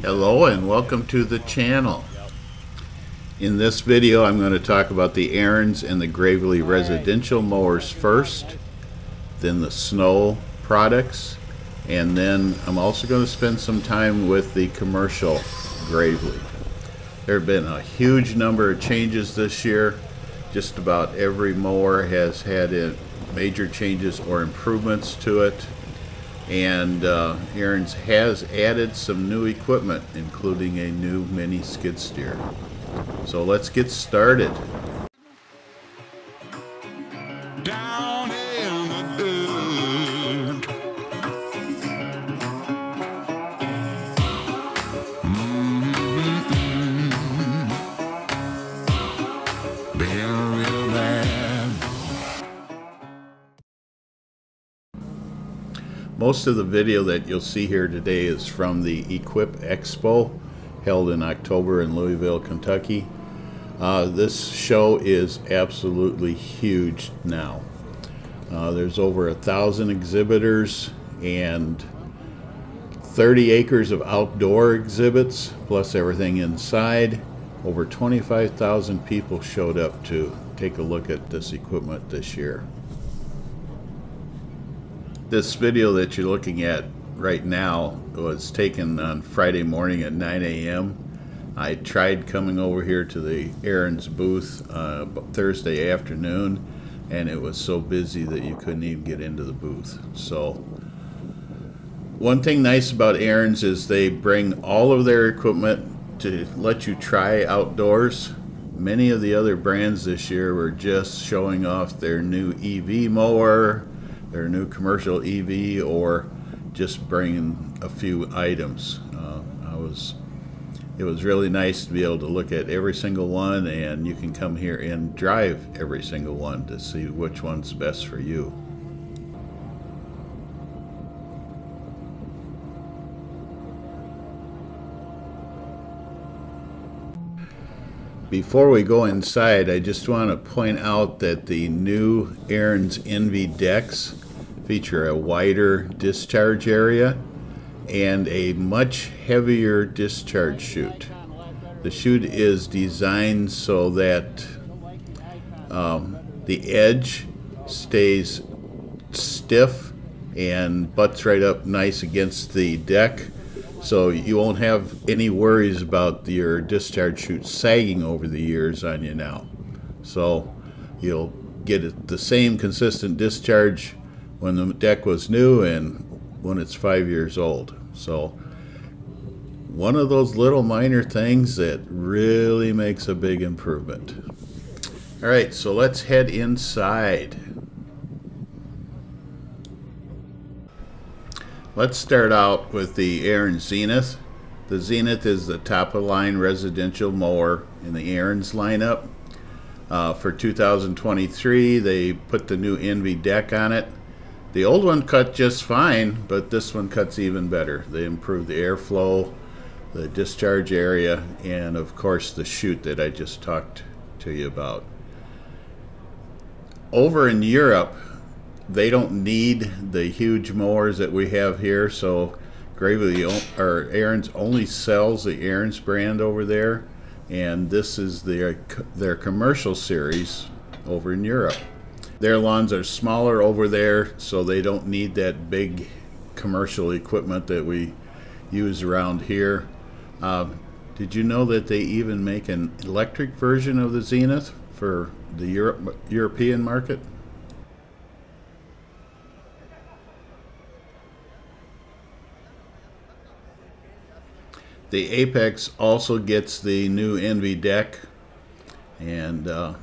Hello and welcome to the channel. In this video I'm going to talk about the Ariens and the Gravely residential mowers first, then the snow products, and then I'm also going to spend some time with the commercial Gravely. There have been a huge number of changes this year. Just about every mower has had major changes or improvements to it. And Ariens has added some new equipment, including a new mini skid steer. So let's get started. Down in the dirt. Been real bad. Most of the video that you'll see here today is from the Equip Expo held in October in Louisville, Kentucky. This show is absolutely huge now. There's over 1,000 exhibitors and 30 acres of outdoor exhibits, plus everything inside. Over 25,000 people showed up to take a look at this equipment this year. This video that you're looking at right now was taken on Friday morning at 9 a.m. I tried coming over here to the Ariens booth Thursday afternoon, and it was so busy that you couldn't even get into the booth. So one thing nice about Ariens is they bring all of their equipment to let you try outdoors. Many of the other brands this year were just showing off their new EV mower, their new commercial EV, or just bringing a few items. It was really nice to be able to look at every single one, and you can come here and drive every single one to see which one's best for you. Before we go inside, I just want to point out that the new Ariens Envy decks feature a wider discharge area and a much heavier discharge chute. The chute is designed so that the edge stays stiff and butts right up nice against the deck, so you won't have any worries about your discharge chute sagging over the years on you now. So you'll get the same consistent discharge when the deck was new and when it's 5 years old. So one of those little minor things that really makes a big improvement. All right, so let's head inside. Let's start out with the Ariens Zenith. The Zenith is the top-of-line residential mower in the Ariens lineup. For 2023, they put the new Envy deck on it. The old one cut just fine, but this one cuts even better. They improved the airflow, the discharge area, and of course the chute that I just talked to you about. Over in Europe, they don't need the huge mowers that we have here, so Gravely or Ariens only sells the Ariens brand over there, and this is their commercial series over in Europe. Their lawns are smaller over there, so they don't need that big commercial equipment that we use around here. Did you know that they even make an electric version of the Zenith for the European market? The Apex also gets the new Envy deck, and the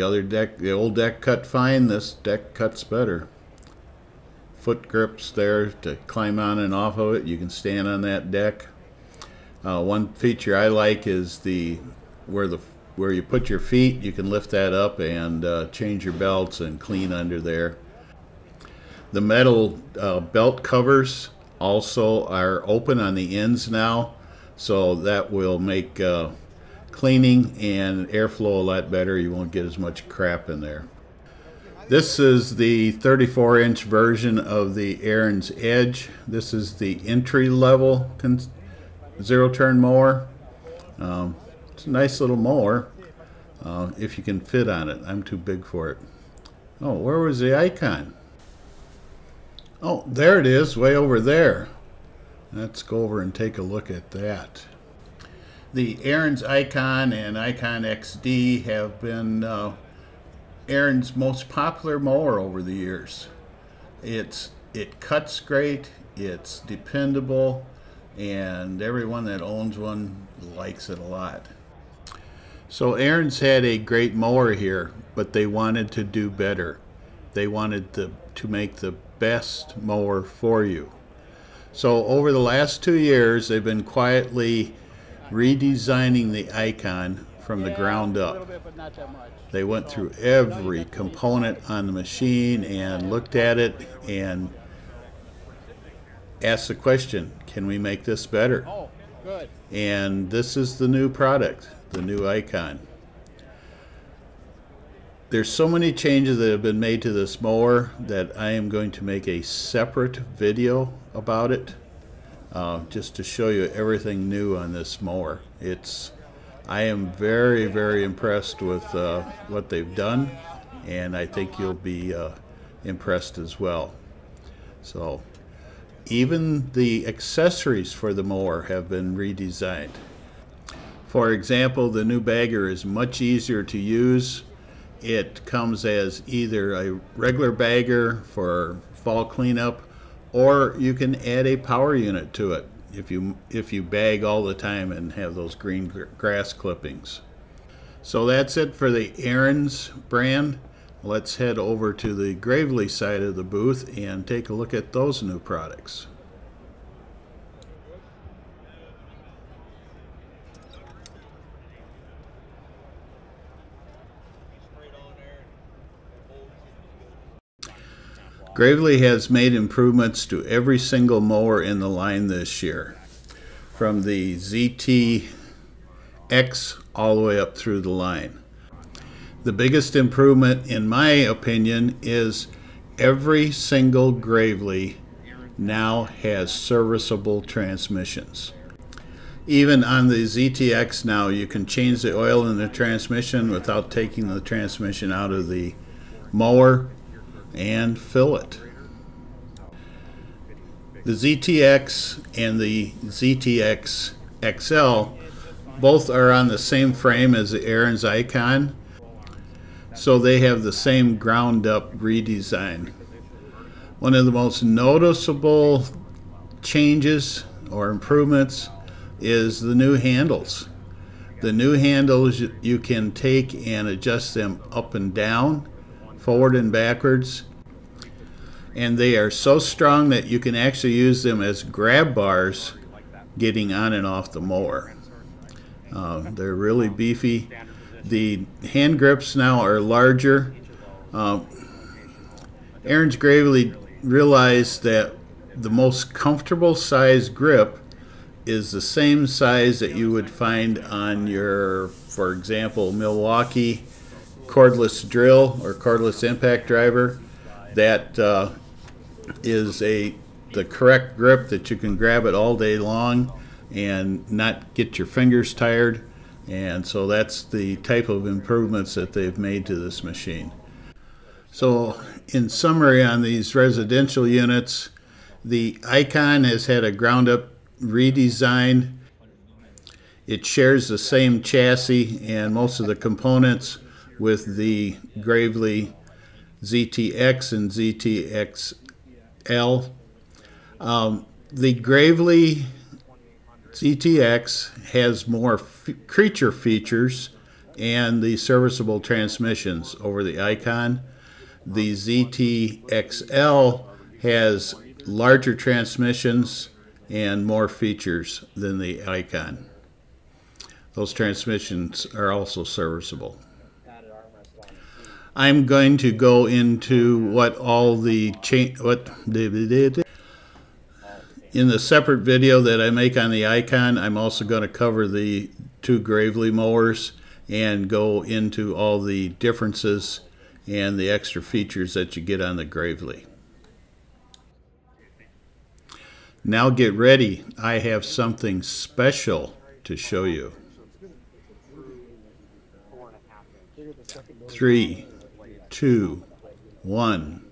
other deck, the old deck cut fine. This deck cuts better. Foot grips there to climb on and off of it. You can stand on that deck. One feature I like is where you put your feet. You can lift that up and change your belts and clean under there. The metal belt covers also are open on the ends now, so that will make cleaning and airflow a lot better. You won't get as much crap in there. This is the 34-inch version of the Ariens Edge. This is the entry-level zero-turn mower. It's a nice little mower if you can fit on it. I'm too big for it. Oh, where was the icon? Oh, there it is, way over there. Let's go over and take a look at that. The Ariens IKON and IKON XD have been Ariens' most popular mower over the years. It cuts great, it's dependable, and everyone that owns one likes it a lot. So Ariens had a great mower here, but they wanted to do better. They wanted to make the best mower for you. So over the last 2 years, they've been quietly redesigning the IKON from the ground up. They went through every component on the machine and looked at it and asked the question, can we make this better? Oh, good. And this is the new product, the new IKON. There's so many changes that have been made to this mower that I am going to make a separate video about it, just to show you everything new on this mower. I am very, very impressed with what they've done, and I think you'll be impressed as well. So even the accessories for the mower have been redesigned. For example, the new bagger is much easier to use. It comes as either a regular bagger for fall cleanup, or you can add a power unit to it if you bag all the time and have those green grass clippings. So that's it for the Ariens brand. Let's head over to the Gravely side of the booth and take a look at those new products. Gravely has made improvements to every single mower in the line this year, from the ZTX all the way up through the line. The biggest improvement, in my opinion, is every single Gravely now has serviceable transmissions. Even on the ZTX now, you can change the oil in the transmission without taking the transmission out of the mower and fill it. The ZTX and the ZTX XL both are on the same frame as the Ariens IKON, so they have the same ground up redesign. One of the most noticeable changes or improvements is the new handles. The new handles, you can take and adjust them up and down, forward and backwards, and they are so strong that you can actually use them as grab bars getting on and off the mower. They're really beefy. The hand grips now are larger. Ariens Gravely realized that the most comfortable size grip is the same size that you would find on your, for example, Milwaukee cordless drill or cordless impact driver. That is the correct grip that you can grab it all day long and not get your fingers tired. And so that's the type of improvements that they've made to this machine. So in summary, on these residential units, the IKON has had a ground up redesign. It shares the same chassis and most of the components with the Gravely ZTX and ZTXL. The Gravely ZTX has more creature features and the serviceable transmissions over the IKON. The ZTXL has larger transmissions and more features than the IKON. Those transmissions are also serviceable. I'm going to go into what all the in the separate video that I make on the IKON. I'm also going to cover the two Gravely mowers and go into all the differences and the extra features that you get on the Gravely. Now get ready. I have something special to show you. 3, 2, 1.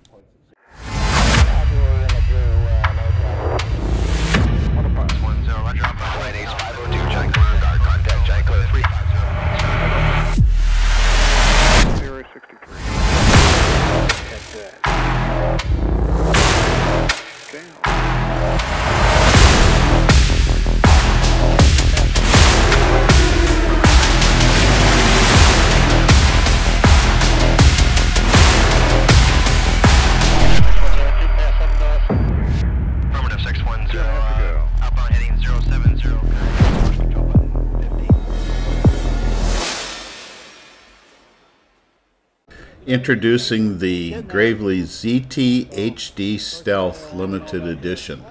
Introducing the Gravely ZT HD Stealth Limited Edition.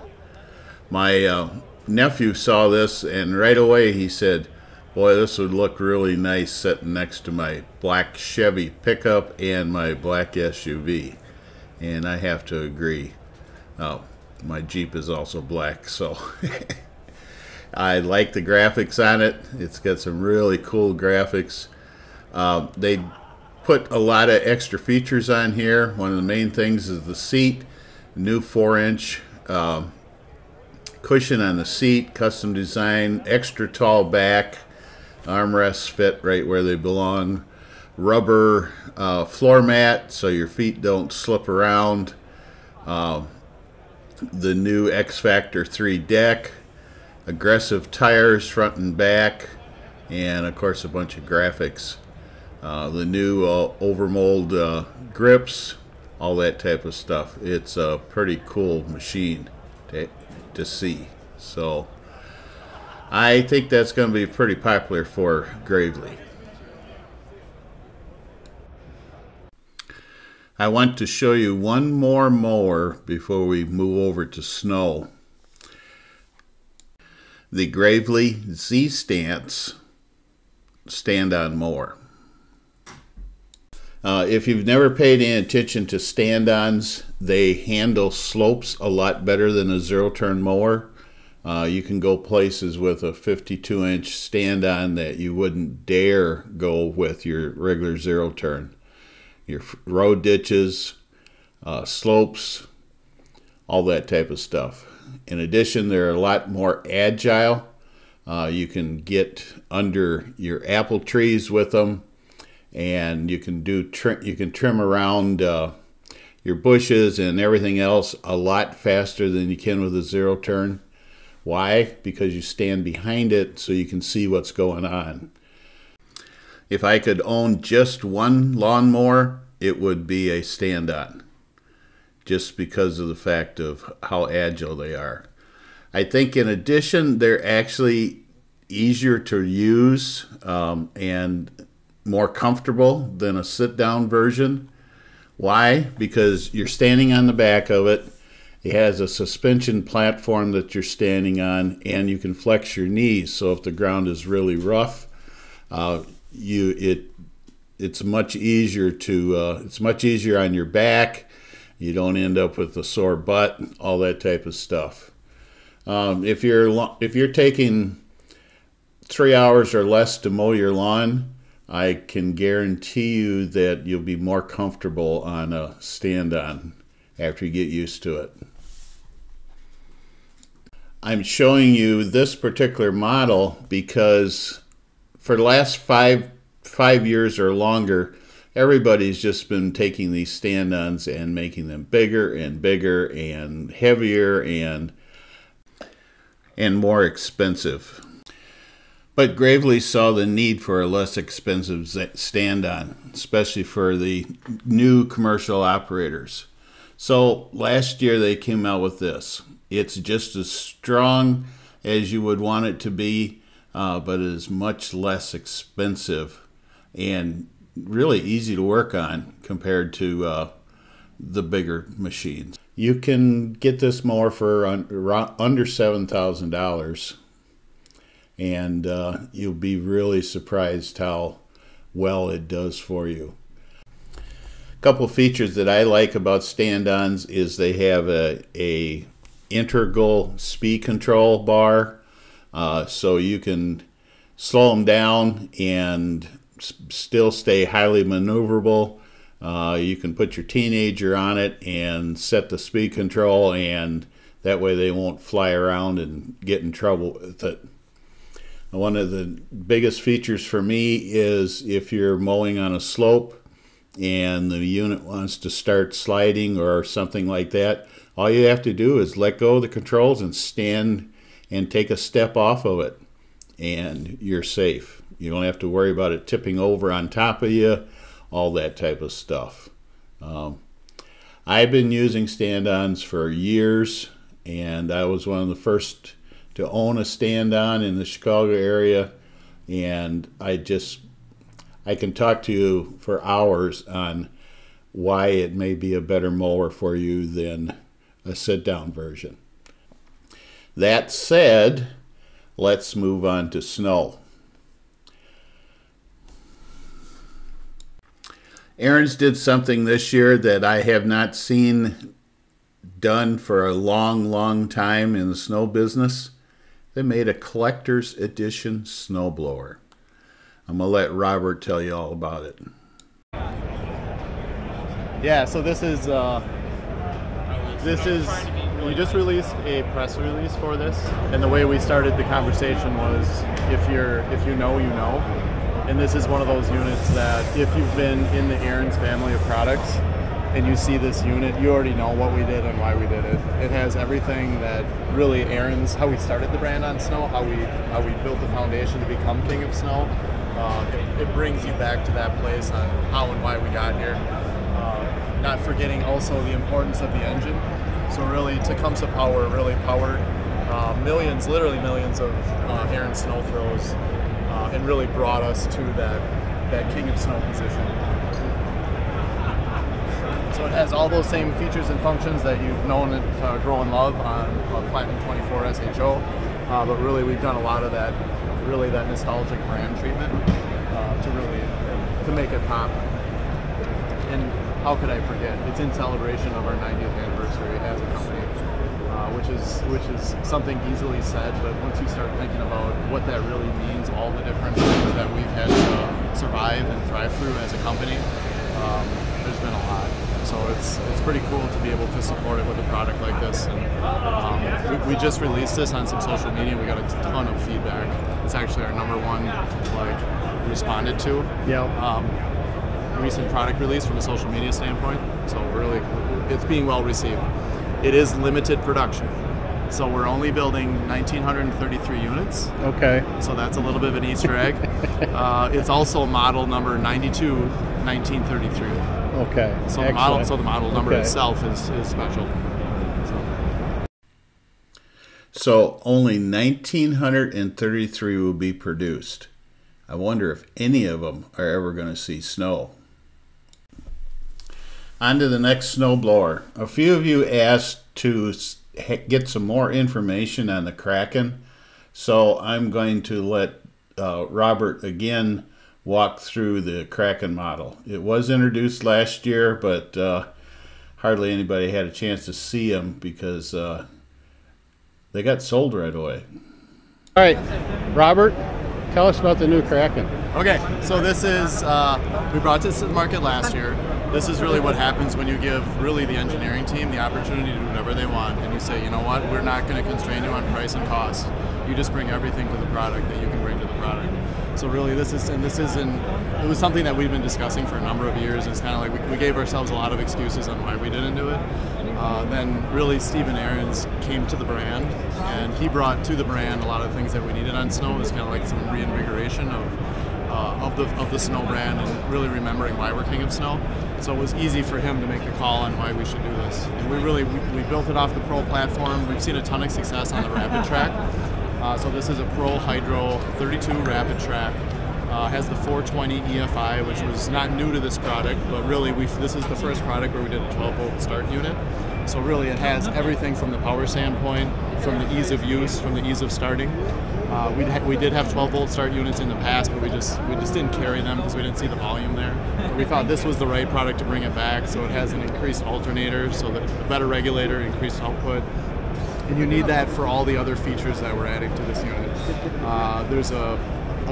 My nephew saw this and right away he said, boy, this would look really nice sitting next to my black Chevy pickup and my black SUV. And I have to agree. My Jeep is also black, so I like the graphics on it. It's got some really cool graphics. They put a lot of extra features on here. One of the main things is the seat, new 4-inch cushion on the seat, custom design, extra tall back, armrests fit right where they belong, rubber floor mat so your feet don't slip around, the new X Factor 3 deck, aggressive tires front and back, and of course a bunch of graphics. The new overmold grips, all that type of stuff. It's a pretty cool machine to see. So I think that's going to be pretty popular for Gravely. I want to show you one more mower before we move over to snow. The Gravely Z-Stance stand-on mower. If you've never paid any attention to stand-ons, they handle slopes a lot better than a zero-turn mower. You can go places with a 52-inch stand-on that you wouldn't dare go with your regular zero-turn. Your road ditches, slopes, all that type of stuff. In addition, they're a lot more agile. You can get under your apple trees with them. And you can trim around your bushes and everything else a lot faster than you can with a zero turn. Why? Because you stand behind it so you can see what's going on. If I could own just one lawnmower, it would be a stand-on, just because of the fact of how agile they are. I think in addition, they're actually easier to use and more comfortable than a sit-down version. Why? Because you're standing on the back of it. It has a suspension platform that you're standing on, and you can flex your knees. So if the ground is really rough, it's much easier on your back. You don't end up with a sore butt, all that type of stuff. If you're taking 3 hours or less to mow your lawn, I can guarantee you that you'll be more comfortable on a stand-on after you get used to it. I'm showing you this particular model because for the last five years or longer, everybody's just been taking these stand-ons and making them bigger and bigger and heavier and more expensive. But Gravely saw the need for a less expensive stand-on, especially for the new commercial operators. So last year they came out with this. It's just as strong as you would want it to be, but it is much less expensive and really easy to work on compared to the bigger machines. You can get this mower for under $7,000. And you'll be really surprised how well it does for you. couple features that I like about stand-ons is they have a integral speed control bar, so you can slow them down and still stay highly maneuverable. You can put your teenager on it and set the speed control, and that way they won't fly around and get in trouble with it. One of the biggest features for me is if you're mowing on a slope and the unit wants to start sliding or something like that, all you have to do is let go of the controls and stand and take a step off of it, and you're safe. You don't have to worry about it tipping over on top of you, all that type of stuff. I've been using stand-ons for years, and I was one of the first to own a stand-on in the Chicago area, and I can talk to you for hours on why it may be a better mower for you than a sit-down version. That said, let's move on to snow. Ariens did something this year that I have not seen done for a long time in the snow business. They made a collector's edition snowblower. I'm going to let Robert tell you all about it. Yeah, so this is we just released a press release for this, and the way we started the conversation was if you know, you know. And this is one of those units that if you've been in the Ariens family of products and you see this unit, you already know what we did and why we did it. It has everything that really Ariens, how we started the brand on snow, how we built the foundation to become King of Snow. It brings you back to that place on how and why we got here. Not forgetting also the importance of the engine. So really Tecumseh Power really powered millions, literally millions of Ariens snow throws, and really brought us to that King of Snow position. So it has all those same features and functions that you've known to grow and love on Platinum 24 SHO, but really we've done a lot of that, really that nostalgic brand treatment to make it pop. And how could I forget? It's in celebration of our 90th anniversary as a company, which is something easily said, but once you start thinking about what that really means, all the different things that we've had to survive and thrive through as a company, there's been a lot. So it's pretty cool to be able to support it with a product like this. And we just released this on some social media. We got a ton of feedback. It's actually our #1 responded to. Yeah. Recent product release from a social media standpoint. So really, it's being well received. It is limited production. So we're only building 1,933 units. Okay. So that's a little bit of an Easter egg. It's also model number 92, 1933. Okay. So the model number itself is special. So only 1,933 will be produced. I wonder if any of them are ever going to see snow. On to the next snowblower. A few of you asked to get some more information on the Kraken, so I'm going to let Robert again walk through the Kraken model. It was introduced last year, but hardly anybody had a chance to see them because they got sold right away. All right, Robert, tell us about the new Kraken. Okay, so this is, we brought this to the market last year. This is really what happens when you give really the engineering team the opportunity to do whatever they want, and you say, you know what, we're not going to constrain you on price and cost. You just bring everything to the product that you can bring to the product. So really it was something that we've been discussing for a number of years. It's kind of like we gave ourselves a lot of excuses on why we didn't do it. Then really Stephen Ariens came to the brand, and he brought to the brand a lot of things that we needed on snow. It was kind of like some reinvigoration of the snow brand and really remembering why we're King of Snow. So it was easy for him to make a call on why we should do this. And we built it off the Pro platform. We've seen a ton of success on the Rapid Track. So this is a Pro Hydro 32 Rapid Track. Has the 420 EFI, which was not new to this product, but really this is the first product where we did a 12-volt start unit. So really it has everything from the power standpoint, from the ease of use, from the ease of starting. We did have 12-volt start units in the past, but we just didn't carry them because we didn't see the volume there. we thought this was the right product to bring it back. So it has an increased alternator, so that a better regulator, increased output. And you need that for all the other features that we're adding to this unit. There's a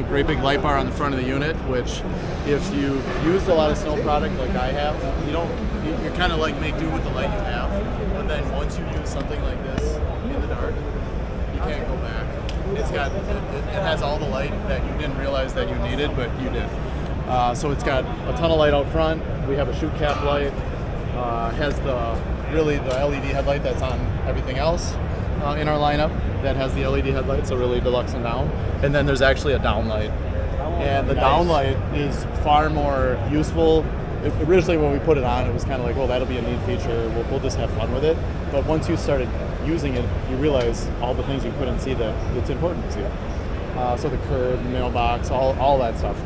great big light bar on the front of the unit, which if you've used a lot of snow product like I have, you're kind of like make do with the light you have. But then once you use something like this in the dark, you can't go back. It has all the light that you didn't realize that you needed, but you did. So it's got a ton of light out front. We have a chute cap light. Has the LED headlight that's on everything else in our lineup that has the LED headlight, so really deluxe and down. And then there's actually a down light. And the down light is far more useful. Originally when we put it on, it was kind of like, well, that'll be a neat feature. We'll just have fun with it. But once you started using it, you realize all the things you couldn't see that it's important to see. So the curb, the mailbox, all that stuff.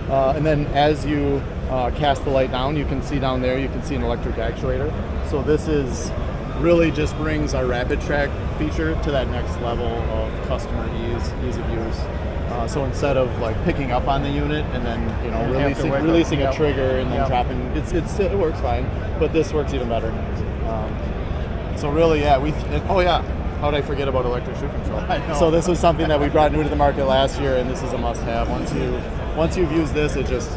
And then as you cast the light down, you can see down there, you can see an electric actuator. So this is really just brings our rapid track feature to that next level of customer ease of use. So instead of like picking up on the unit and then releasing a trigger and then dropping, it works fine, but this works even better. So really, yeah, how did I forget about electric chute control? So this was something that we brought new to the market last year, and this is a must-have. Once you've used this, it just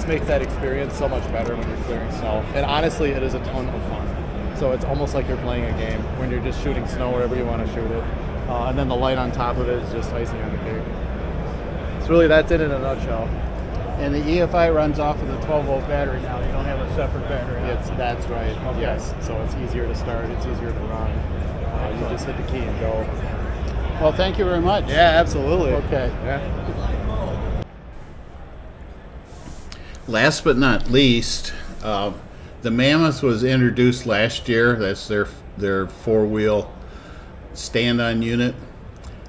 makes that experience so much better when you're clearing snow. And honestly, it is a ton of fun. So it's almost like you're playing a game when you're just shooting snow wherever you want to shoot it. And then the light on top of it is just icing on the cake. So really, that's it in a nutshell. And the EFI runs off of the 12-volt battery now. You don't have a separate battery. That's right. Okay. Yes. So it's easier to start. It's easier to run. You just hit the key and go. Well, thank you very much. Yeah, absolutely. Okay. Yeah. Last but not least, the Mammoth was introduced last year. That's their four-wheel stand-on unit.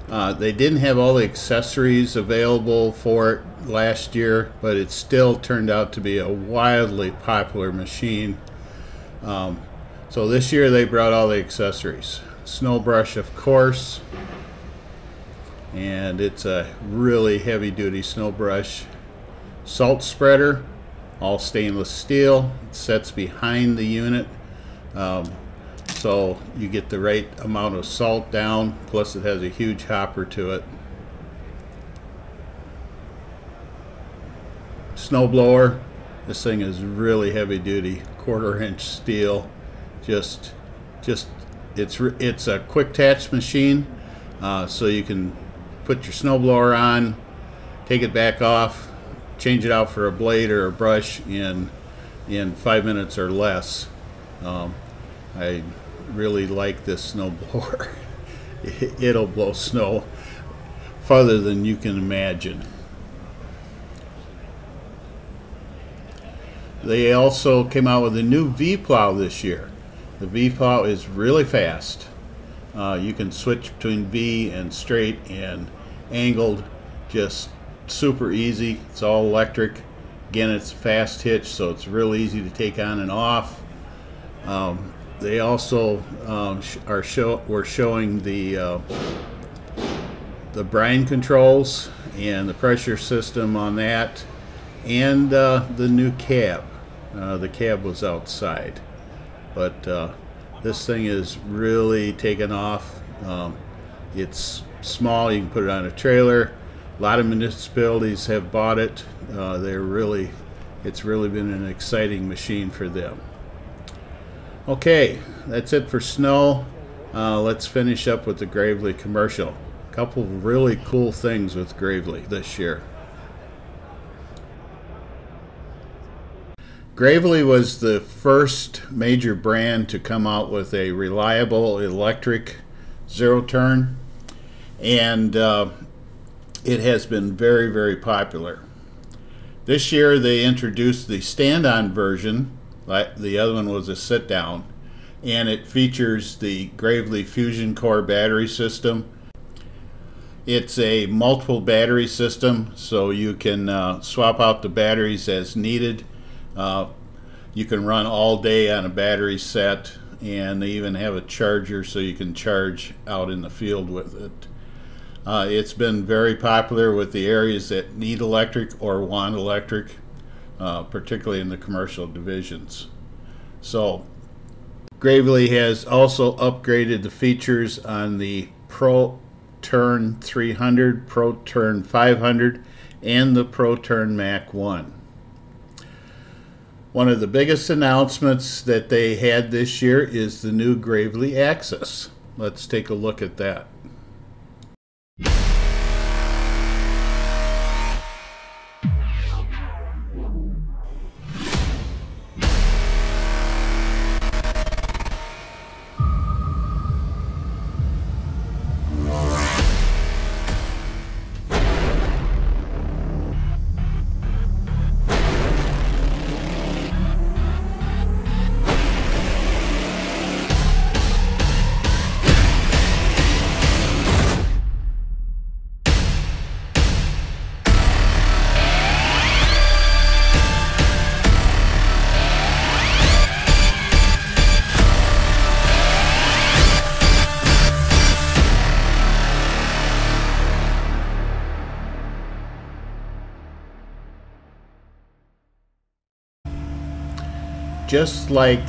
They didn't have all the accessories available for it last year, but it still turned out to be a wildly popular machine. So this year they brought all the accessories. Snow brush, of course, and it's a really heavy-duty snow brush. Salt spreader, all stainless steel. It sets behind the unit, so you get the right amount of salt down, plus it has a huge hopper to it. Snow blower, this thing is really heavy duty, 1/4 inch steel. It's a quick attach machine, so you can put your snow blower on, take it back off, change it out for a blade or a brush in 5 minutes or less. I really like this snow blower. It'll blow snow farther than you can imagine. They also came out with a new V-Plow this year. The V-Plow is really fast. You can switch between V and straight and angled, just super easy. It's all electric. Again, it's a fast hitch, so it's real easy to take on and off. They also were showing the brine controls and the pressure system on that, and the new cab. The cab was outside, but this thing is really taken off. It's small. You can put it on a trailer. A lot of municipalities have bought it. It's really been an exciting machine for them. Okay, that's it for snow. Let's finish up with the Gravely commercial. A couple of really cool things with Gravely this year. Gravely was the first major brand to come out with a reliable electric zero-turn, and it has been very, very popular. This year they introduced the stand-on version. The other one was a sit-down, and it features the Gravely Fusion Core battery system. It's a multiple battery system, so you can swap out the batteries as needed. You can run all day on a battery set, and they even have a charger so you can charge out in the field with it. It's been very popular with the areas that need electric or want electric. particularly in the commercial divisions. So Gravely has also upgraded the features on the Pro Turn 300, Pro Turn 500, and the Pro Turn Mac 1. One of the biggest announcements that they had this year is the new Gravely Axis. Let's take a look at that. Just like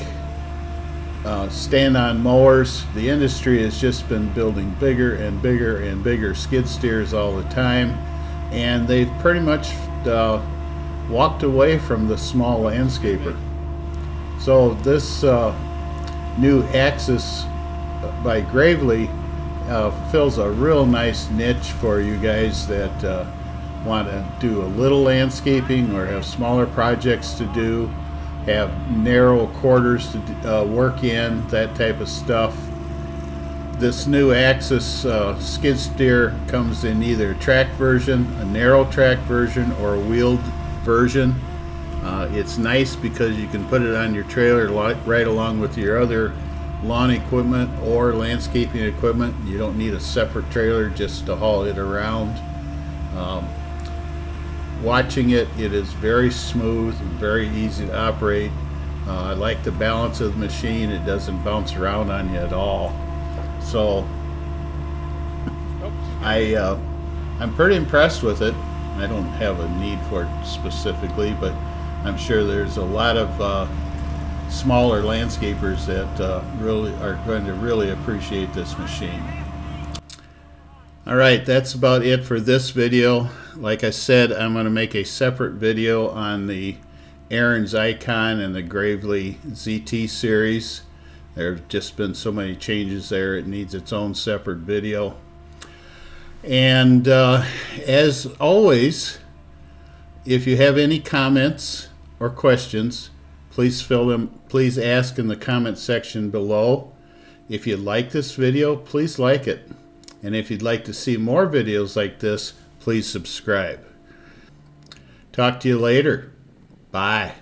stand-on mowers, the industry has just been building bigger and bigger and bigger skid steers all the time, and they've pretty much walked away from the small landscaper. So this new Axis by Gravely fills a real nice niche for you guys that want to do a little landscaping or have smaller projects to do, have narrow quarters to work in, that type of stuff. This new Axis skid steer comes in either a track version, a narrow track version, or a wheeled version. It's nice because you can put it on your trailer right along with your other lawn equipment or landscaping equipment. You don't need a separate trailer just to haul it around. Watching it, it is very smooth and very easy to operate. I like the balance of the machine. It doesn't bounce around on you at all. So I'm pretty impressed with it. I don't have a need for it specifically, but I'm sure there's a lot of smaller landscapers that really are going to really appreciate this machine. Alright, that's about it for this video. Like I said, I'm going to make a separate video on the Ariens IKON and the Gravely ZT series. There have just been so many changes there, it needs its own separate video. And as always, if you have any comments or questions, please ask in the comment section below. If you like this video, please like it. And if you'd like to see more videos like this, please subscribe. Talk to you later. Bye.